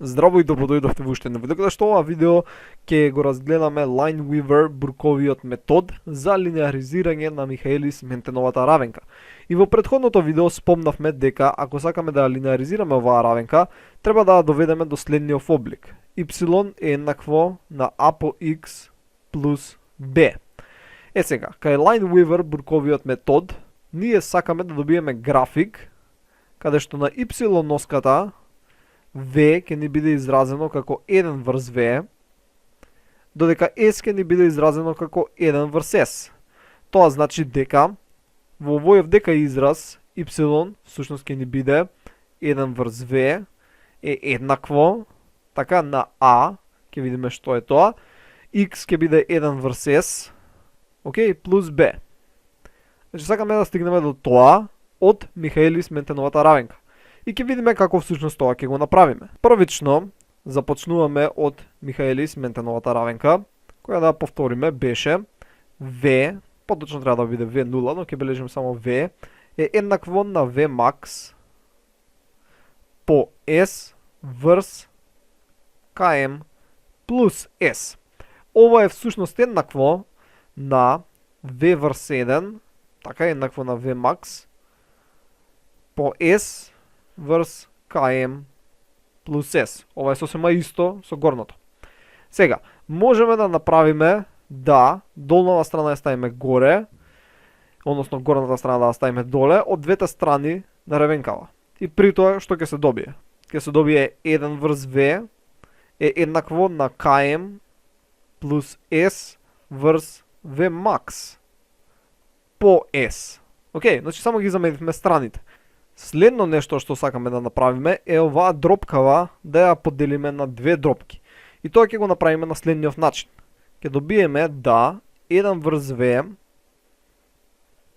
Здраво и добродојдовте во уште едно видео, каде што ова видео ќе го разгледаме Lineweaver Бурковиот метод за линеаризирање на Михаелис-Ментеновата равенка. И во претходното видео спомнавме дека ако сакаме да ја линеаризираме оваа равенка, треба да ја доведеме до следниот облик. Y е еднакво на a по x плюс b. Сега, кај Lineweaver Бурковиот метод, ние сакаме да добиеме график каде што на y-носката V ќе ни биде изразено како 1 врз V, додека S ќе ни биде изразено како 1 врз S. Тоа значи дека во овој дека израз y всушност ќе ни биде 1 врз V е еднакво така на A, ќе видиме што е тоа, x ќе биде 1 врз S, окей, плюс B. Значи сакаме да стигнеме до тоа од Михаелис-Ментеновата равенка. И ќе видиме како всушност тоа ќе го направиме. Првично започнуваме од Михаелис-Ментеновата равенка, која да повториме беше V, поточно треба да биде V0, но ќе бележим само V, е еднакво на Vmax по S врз km плюс S. Ова е всушност еднакво на V врз 1, така е еднакво на Vmax по S врз km плюс S. Ова е сосема исто со горното. Сега, можеме да направиме да долната страна ја ставиме горе, односно горната страна да ја ставиме доле, од двете страни на равенкава. И при тоа што ќе се добие? Ќе се добие 1 врз V е еднакво на km плюс S врз Vmax по S. Океј, значи само ги заменивме страните. Следно нешто што сакаме да направиме е оваа дропкава да ја поделиме на две дропки. И тоа ќе го направиме на следниот начин. Ќе добиеме да 1 врз V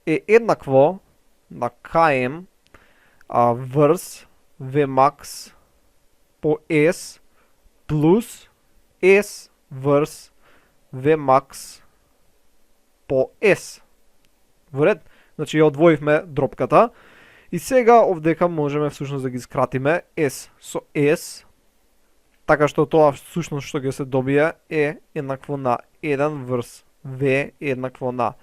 е еднакво на km врз Vmax по S плюс S врз Vmax по S. Во ред? Значи ја одвоивме дропката. И сега овдека можеме всушност да ги скратиме S со S, така што тоа всушност што ќе се добие е еднакво на 1 врз V еднакво на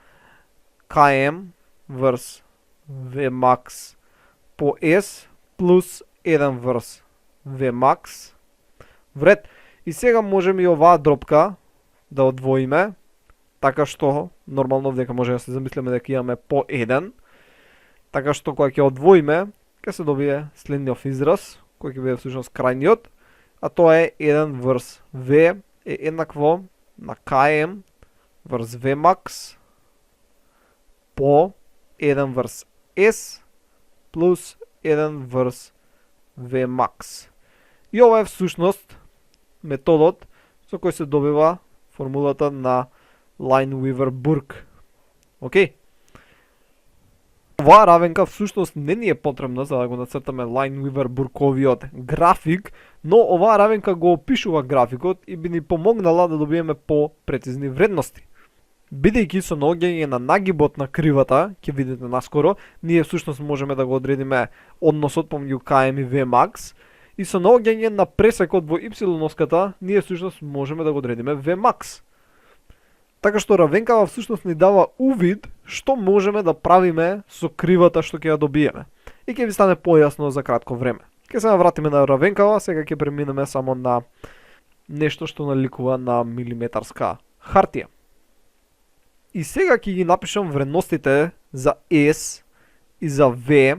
km врз Vmax по S плюс 1 врз Vmax. Вред. И сега можеме и оваа дропка да одвоиме, така што нормално овдека можеме да се замислиме дека имаме по 1, така што кога ќе одвоиме, ќе се добие следниот израз, кој ќе биде всушност крајниот, а тоа е 1 врз V е еднакво на km врз Vmax по 1 врз S плюс 1 врз Vmax. И ова е всушност методот со кој се добива формулата на Lineweaver-Burk. Океј? Оваа равенка всушност не ни е потребна за да го нацртаме Lineweaver-Бурковиот график, но оваа равенка го опишува графикот и би ни помогнала да добиеме по-прецизни вредности. Бидејќи со наоѓање на нагибот на кривата, ќе видите наскоро, ние всушност можеме да го одредиме односот помеѓу km и Vmax, и со наоѓање на пресекот во y-носката, ние всушност можеме да го одредиме Vmax. Така што равенкава всушност ни дава увид што можеме да правиме со кривата што ќе ја добиеме. И ќе ви стане појасно за кратко време. Ќе се навратиме на равенкава, сега ќе преминеме само на нешто што наликува на милиметарска хартија. И сега ќе ги напишам вредностите за S и за V,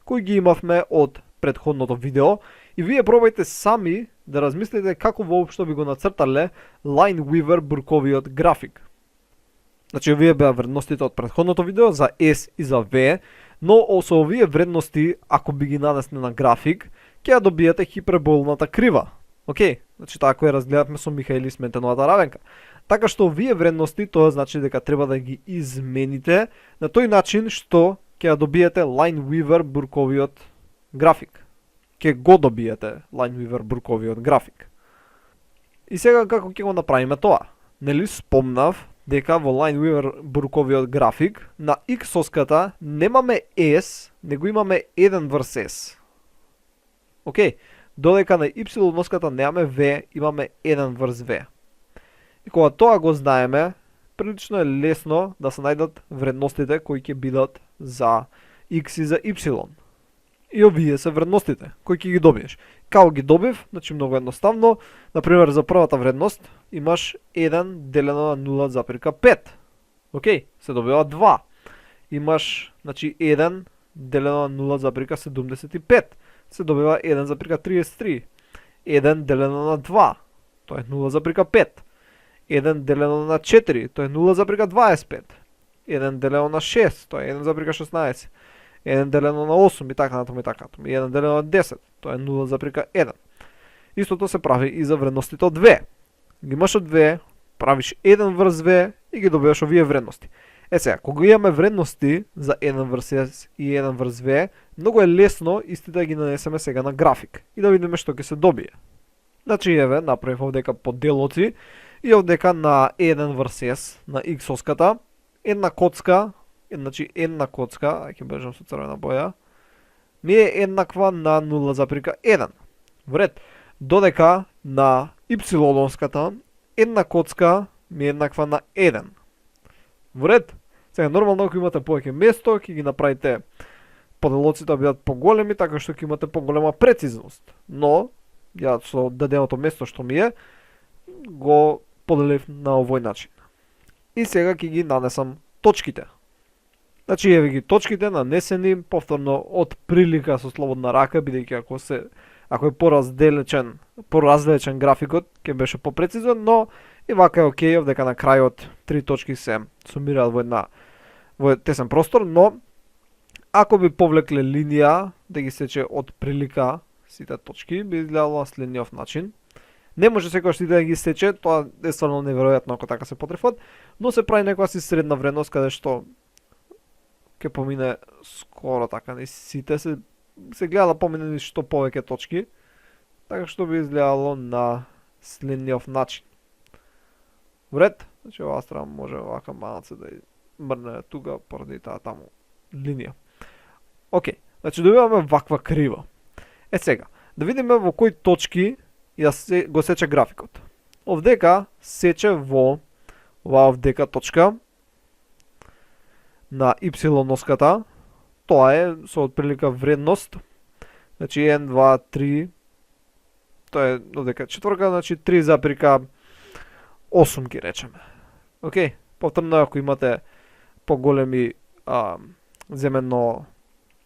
кои ги имавме од претходното видео, и вие пробајте сами да размислите како воопшто би го нацртале Lineweaver-Бурковиот график. Значи овие беа вредностите од претходното видео за S и за V, но со овие вредности, ако би ги нанесли на график, ќе ја добиете хиперболната крива. Океј, значи таа која разгледавме со Михаелис-Ментеновата равенка. Така што овие вредности, тоа значи дека треба да ги измените на тој начин што ќе ја добиете Lineweaver-Бурковиот график. Ќе го добиете Lineweaver-Бурковиот график. И сега како ќе го направиме тоа? Нели спомнав дека во Lineweaver-Бурковиот график на x-оската немаме S, него имаме 1 врз S. Океј, Додека на y-оската немаме v, имаме 1 врз v. И кога тоа го знаеме, прилично е лесно да се најдат вредностите кои ќе бидат за x и за y. И овие се вредностите кои ќе ги добиеш. Како ги добив? Значи многу едноставно. Например, за првата вредност имаш 1 делено на 0,5. Океј, се добива 2. Имаш, значи 1 делено на 0,75. Се добива 1,33. 1 делено на 2. Тоа е 0,5. 1 делено на 4, тоа е 0,25. 1 делено на 6, тоа е 1,16. 1 делено на 8 и така натаму и така натаму. 1 делено на 10, тоа е 0,1. Истото се прави и за вредностите од 2. Ги имаш од 2, правиш 1 врз 2 и ги добиваш овие вредности. Сега, кога имаме вредности за 1 врз S и 1 врз V, многу е лесно истите да ги нанесеме сега на график и да видиме што ќе се добие. Значи, еве, направив овдека поделоци и овдека на 1 врз S на x-оската, една коцка, значи една коцка, ќе бежам со црвена боја, ми е еднаква на 0,1. Вред, додека на y-оската, една коцка ми е еднаква на 1. Вред, сега нормално ако имате повеќе место, ќе ги направите поделоците да бидат поголеми, така што ќе имате поголема прецизност. Но, ја со даденото место што ми е, го поделив на овој начин. И сега ќе ги нанесам точките. Значи, еве ги точките нанесени повторно од прилика со слободна рака, бидејќи ако е поразличен графикот, ќе беше попрецизен, но и вака е окей, овдека на крајот 3 точки се сумираат во тесен простор, но ако би повлекле линија да ги сече од прилика сите точки, би изгледало на следниот начин. Не може секојаш да ги сече, тоа е стварно неверојатно ако така се потрефат, но се прави некоја си средна вредност каде што ќе помине скоро така, не сите се гледа да помине што повеќе точки, така што би изгледало на следниот начин. Вред, значи оваа страна може овака малце да мрне тука поради таа таму линија. Океј, значи добиваме ваква крива. Сега, да видиме во кои точки го сече графикот. Овдека сече во оваа овдека точка на y-оската. Тоа е со отприлика вредност. Значи 1, 2, 3. Тоа е овдека четворка, значи 3,8 ги речеме. Океј, повторно ако имате поголеми земено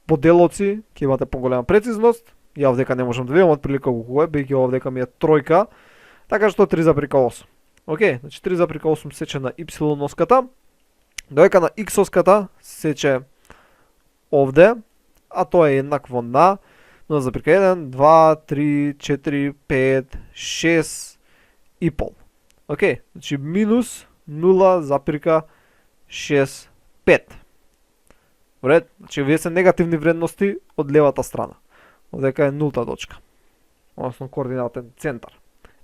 поделоци, ќе имате поголема прецизност. Ја овдека не можам да видам отприлика колку е, бејќи овдека ми е тројка, така што 3,8. Океј, значи 3,8 сече на y-оската, додека на x-оската сече овде, а тоа е еднакво на 0,1, 2, 3, 4, 5, 6 и пол. Океј, значи минус 0,65. Вред, значи овие се негативни вредности од левата страна. Овдека е нулта точка, односно координатен центар.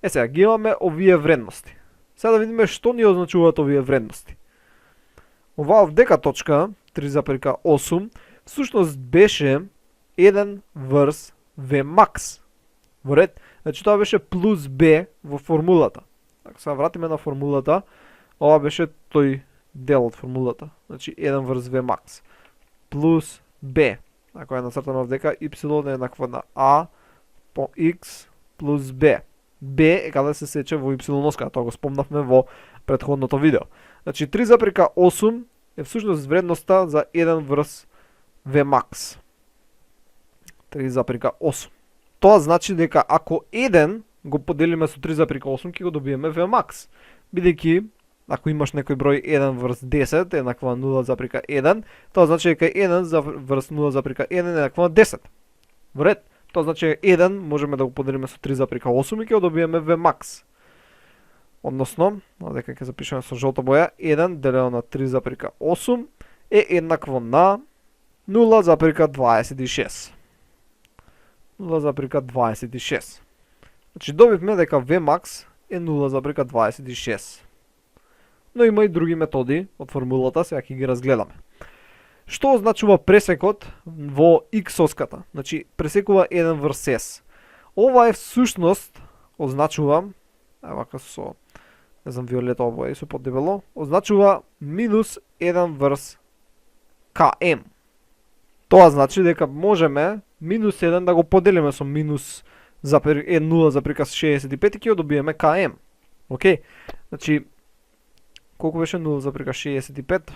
Сега ги имаме овие вредности. Сега да видиме што ни означуваат овие вредности. Оваа овдека точка, 3,8, всушност беше 1 врз V max. Вред, значи тоа беше плюс B во формулата. Ако се вратиме на формулата, ова беше тој дел од формулата. Значи 1 врз V max плюс B. Ако е нацртано овдека, y е еднакво на a по x плюс b. b е каде се сече во y-оската, тоа го спомнавме во претходното видео. Значи 3,8 е всушност вредноста за 1 врз v max. 3,8. Тоа значи дека ако 1 го поделиме со 3,8 ќе го добиеме v max. Бидејќи ако имаш некој број 1 врз 10 еднакво на 0,1, тоа значи дека 1 врз 0,1 еднакво на 10. Вред, тоа значи 1 можеме да го поделиме со 3,8 и ќе го добиеме v max. Односно, дека ќе запишеме со жолта боја, 1 делено на 3,8 е еднакво на 0,26. 0,26. Значи добивме дека v max е 0,26. Но има и други методи од формулата, сега ќе ги разгледаме. Што означува пресекот во x-оската? Значи, пресекува 1 врз s. Ова е всушност означува, вака со, не знам, виолетова боја и со поддебело, означува минус 1 врз km. Тоа значи дека можеме минус 1 да го поделиме со минус 0,65 и ќе добиеме km. Океј? Значи, колку беше 0,65?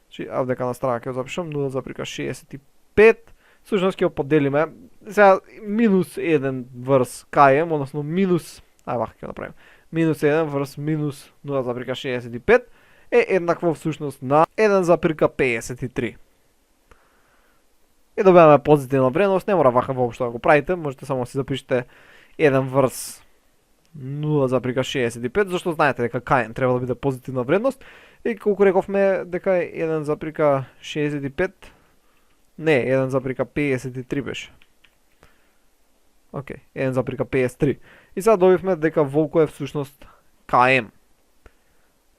Значи, дека на страна ќе го запишам 0,65. Всушност ќе го поделиме. Сега минус 1 врз km, односно минус, вака ќе направим. Минус 1 врз минус 0,65 е еднакво всушност на 1,53. И добиваме позитивна вредност, не мора вака воопшто да го правите, можете само да си запишете 1 врз 0,65, зашто знаете дека km треба да биде позитивна вредност. И колку рековме дека е 1,65, не, 1,53 беше. Океј, 1,53. И сега добивме дека волко е всушност km.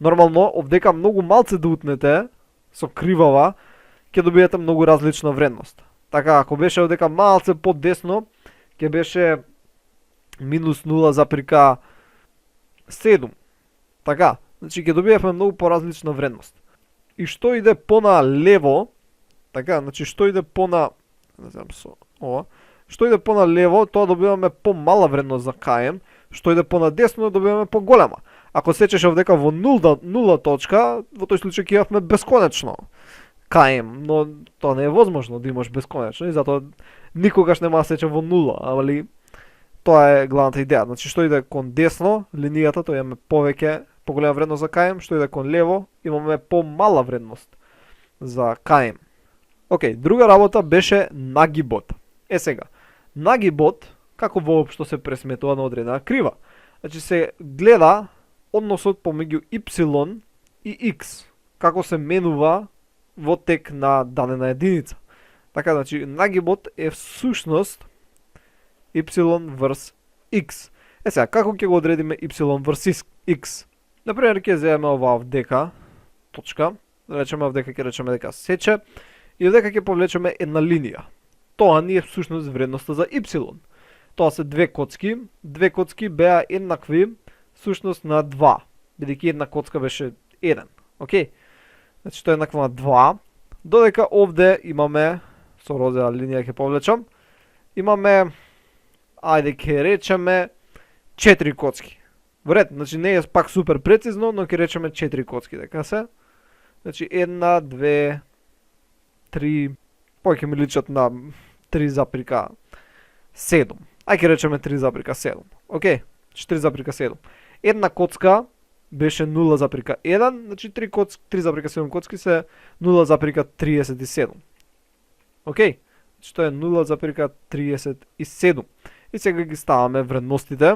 Нормално, овдека многу малце да утнете со кривава, ќе добиете многу различна вредност. Така, ако беше овдека малце подесно, ќе беше минус 0,7. Така, значи ќе добиевме многу поразлична вредност. И што иде поналево, така, значи што иде пона, не знам со ова, што иде поналево, тоа добиваме помала вредност за km, што иде понадесно добиваме поголема. Ако сечеше овдека во нула точка, во тој случај ќе имавме бесконечно km, но тоа не е возможно да имаш бесконечно и затоа никогаш нема да сече во нула, али тоа е главната идеја. Значи што иде кон десно, линијата, тоа имаме поголема вредност за km, што иде кон лево, имаме помала вредност за km. Океј, друга работа беше нагибот. Сега, нагибот, како воопшто се пресметува на одредена крива? Значи се гледа односот помеѓу y и x, како се менува во тек на дадена единица. Така, значи, нагибот е всушност y врз x. Сега, како ќе го одредиме y врз x? Например, ќе земеме оваа овдека точка, да речеме овдека ќе речеме дека сече, и овдека ќе повлечеме една линија. Тоа ни е всушност вредноста за y. Тоа се две коцки беа еднакви всушност на 2, бидејќи една коцка беше 1. Океј? Значи тоа е еднакво на 2, додека овде имаме, со розова линија ќе повлечам, имаме, ајде ќе речеме 4 коцки. Во ред, значи не е пак супер прецизно, но ќе речеме 4 коцки, дека се. Значи 1, 2, 3, повеќе ми личат на 3,7. Ај ќе речеме 3,7. Океј, 4,7. Една коцка беше 0,1, значи 3,7 коцки се 0,37. Океј, значи тоа е 0,37. И сега ги ставаме вредностите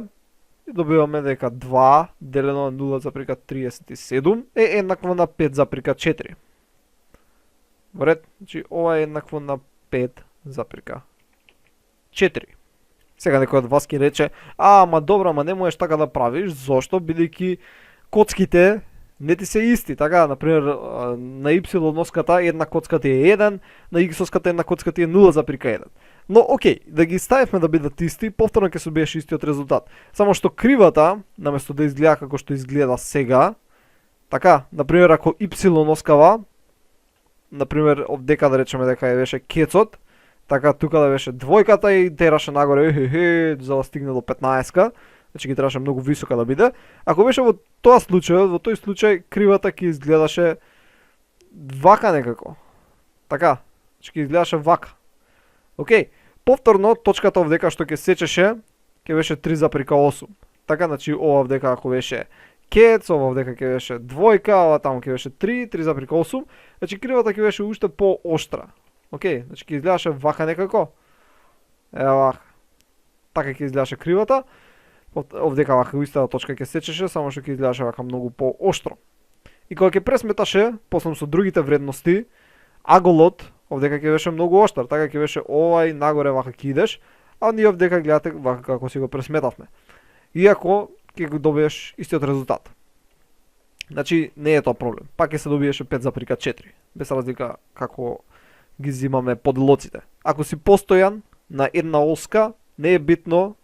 и добиваме дека 2 делено на 0,37 е еднакво на 5,4. Во ред, значи ова е еднакво на 5,4. Сега некој од вас ќе рече, ама добро, ама не можеш така да правиш, зошто? Бидејќи коцките не ти се исти, така, например, на y носката една коцка ти е 1, на x оската една коцка ти е 0,1. Но окей, да ги ставивме да бидат исти, повторно ќе се биеше истиот резултат. Само што кривата, наместо да изгледа како што изгледа сега, така, например, ако y носкава, например, овдека да речеме дека е беше кецот, така тука да беше двојката и тераше нагоре, за да стигне до 15-ка, значи ги требаше многу висока да биде. Ако беше во тој случај кривата ќе изгледаше вака некако. Така, значи ќе изгледаше вака. Океј, повторно точката овдека што ќе сечеше, ќе беше 3,8. Така, значи ова овдека ако беше кец, ова овдека ќе беше двојка, ова таму ќе беше 3,8, значи кривата ќе беше уште по-оштра. Океј, значи ќе изгледаше вака некако. Ева вака. Така ќе изгледаше кривата. Овдека вака истата точка ќе сечеше, само што ќе изгледаше вака многу по-оштро. И кога ќе пресметаше, после со другите вредности, аголот овдека ќе беше многу оштар, така ќе беше овај нагоре вака ќе идеш, а ние овдека гледате вака како си го пресметавме. Иако ќе го добиеш истиот резултат. Значи не е тоа проблем. Пак ќе се добиеше 5,4, без разлика како ги зимаме поделоците. Ако си постојан на една оска, Не е битно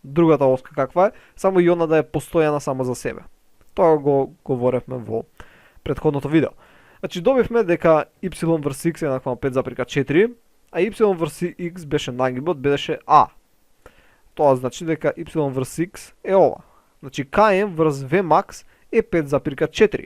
другата оска каква е, само и она да е постојана само за себе. Тоа го говоревме во претходното видео. Значи добивме дека y врз x е еднакво на 5,4, а y врз x беше нагибот, беше a. Тоа значи дека y врз x е ова. Значи km врз vmax е 5,4.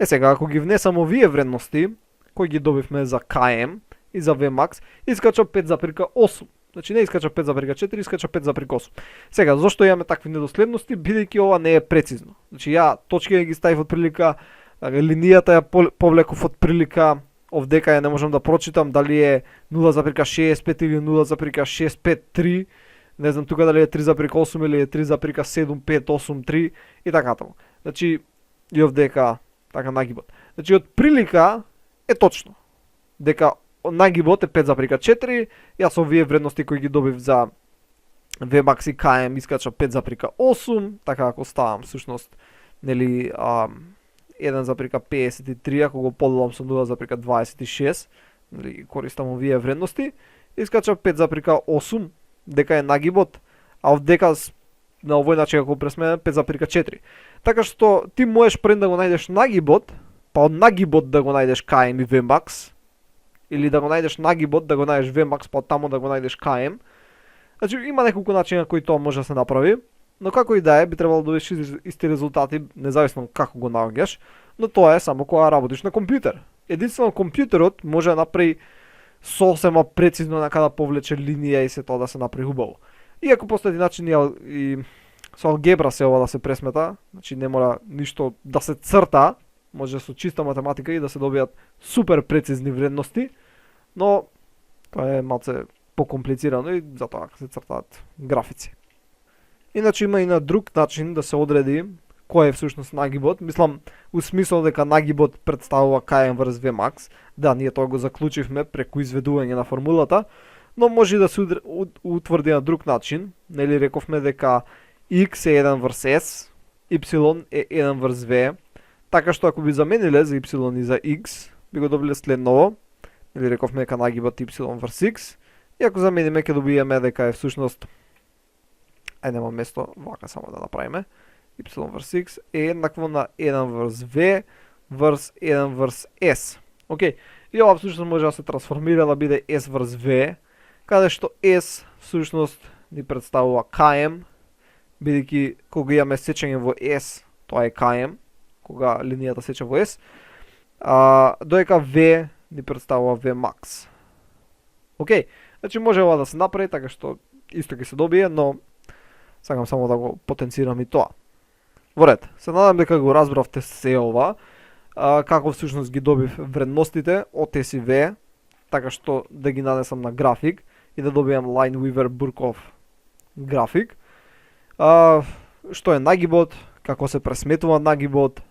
Сега, ако ги внесам овие вредности, кои ги добивме за km и за vmax, искача 5,8. Значи не искача 5,4, искача 5,8. Сега, зашто имаме такви недоследности, бидејќи ова не е прецизно. Значи ја точки ги ставив од прилика, линијата ја повлеков од прилика, овдека ја не можам да прочитам дали е 0,65 или 0,653, не знам тука дали е 3,8 или е 3,7583 и така таму. Значи и овдека така нагибот. Значи од прилика е точно дека нагибот е 5,4, јас овие вредности кои ги добив за Vmax и km искача 5,8, така ако ставам всушност нели 1,53, ако го поделам со 0,26, нели користам овие вредности, искача 5,8 дека е нагибот, а овдека на овој начин ако пресмене 5,4. Така што ти можеш пред да го најдеш нагибот, па од нагибот да го најдеш km и Vmax, или да го најдеш нагибот, да го најдеш Vmax, па таму да го најдеш km. Значи има неколку начина кои тоа може да се направи, но како и да е, би требало да добиеш исти резултати, независно како го наоѓаш, но тоа е само кога работиш на компјутер. Единствено компјутерот може да направи сосема прецизно на каде повлече линија и се тоа да се направи убаво. Иако постои начин и со алгебра се ова да се пресмета, значи не мора ништо да се црта, може со чиста математика и да се добијат супер прецизни вредности, но тоа е малце покомплицирано и затоа се цртаат графици. Иначе има и на друг начин да се одреди кој е всушност нагибот. Мислам, у смисол дека нагибот представува km врз Vmax. Да, ние тоа го заклучивме преку изведување на формулата, но може да се утврди на друг начин. Нели рековме дека x е 1 врз s, y е 1 врз v, така што ако би замениле за y и за x, би го добиле следново. Нели рековме дека нагибот y врз x, и ако замениме ќе добиеме дека е всушност, нема место, вака само да направиме, y врз x е еднакво на 1 врз v врз 1 врз s. Океј, и ова всушност може да се трансформира да биде s врз v, каде што s всушност ни представува km, бидејќи кога имаме сечење во s, тоа е km, кога линијата сече во s, доека v ни представува Vmax. Океј, значи може ова да се направи, така што исто ќе се добие, но сакам само да го потенцирам и тоа. Во ред, се надам дека го разбравте се ова, како всушност ги добив вредностите од S и V, така што да ги нанесам на график и да добијам Lineweaver-Burkov график. Што е нагибот, како се пресметува нагибот,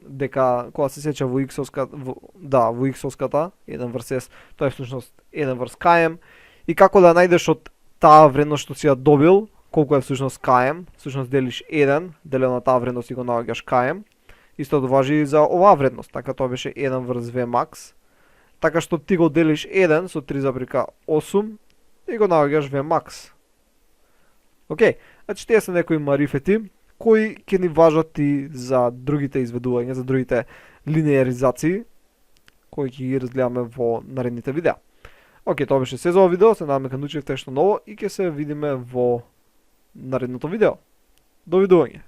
дека кога се сеча во x-овската, во x-овската, 1 врз s, тоа е всушност 1 врз km, и како да најдеш од таа вредност што си ја добил, колку е всушност km, всушност делиш 1, делено на таа вредност и го наоѓаш km. Истото важи и за оваа вредност, така тоа беше 1 врз Vmax, така што ти го делиш 1 со 3,8 и го наоѓаш Vmax. Океј, значи тие се некои марифети кои ќе ни важат и за другите изведувања, за другите линеаризации кои ќе ги разгледаме во наредните видеа. Океј, тоа беше се за ова видео, се надам дека научивте нешто ново и ќе се видиме во наредното видео. Довидување.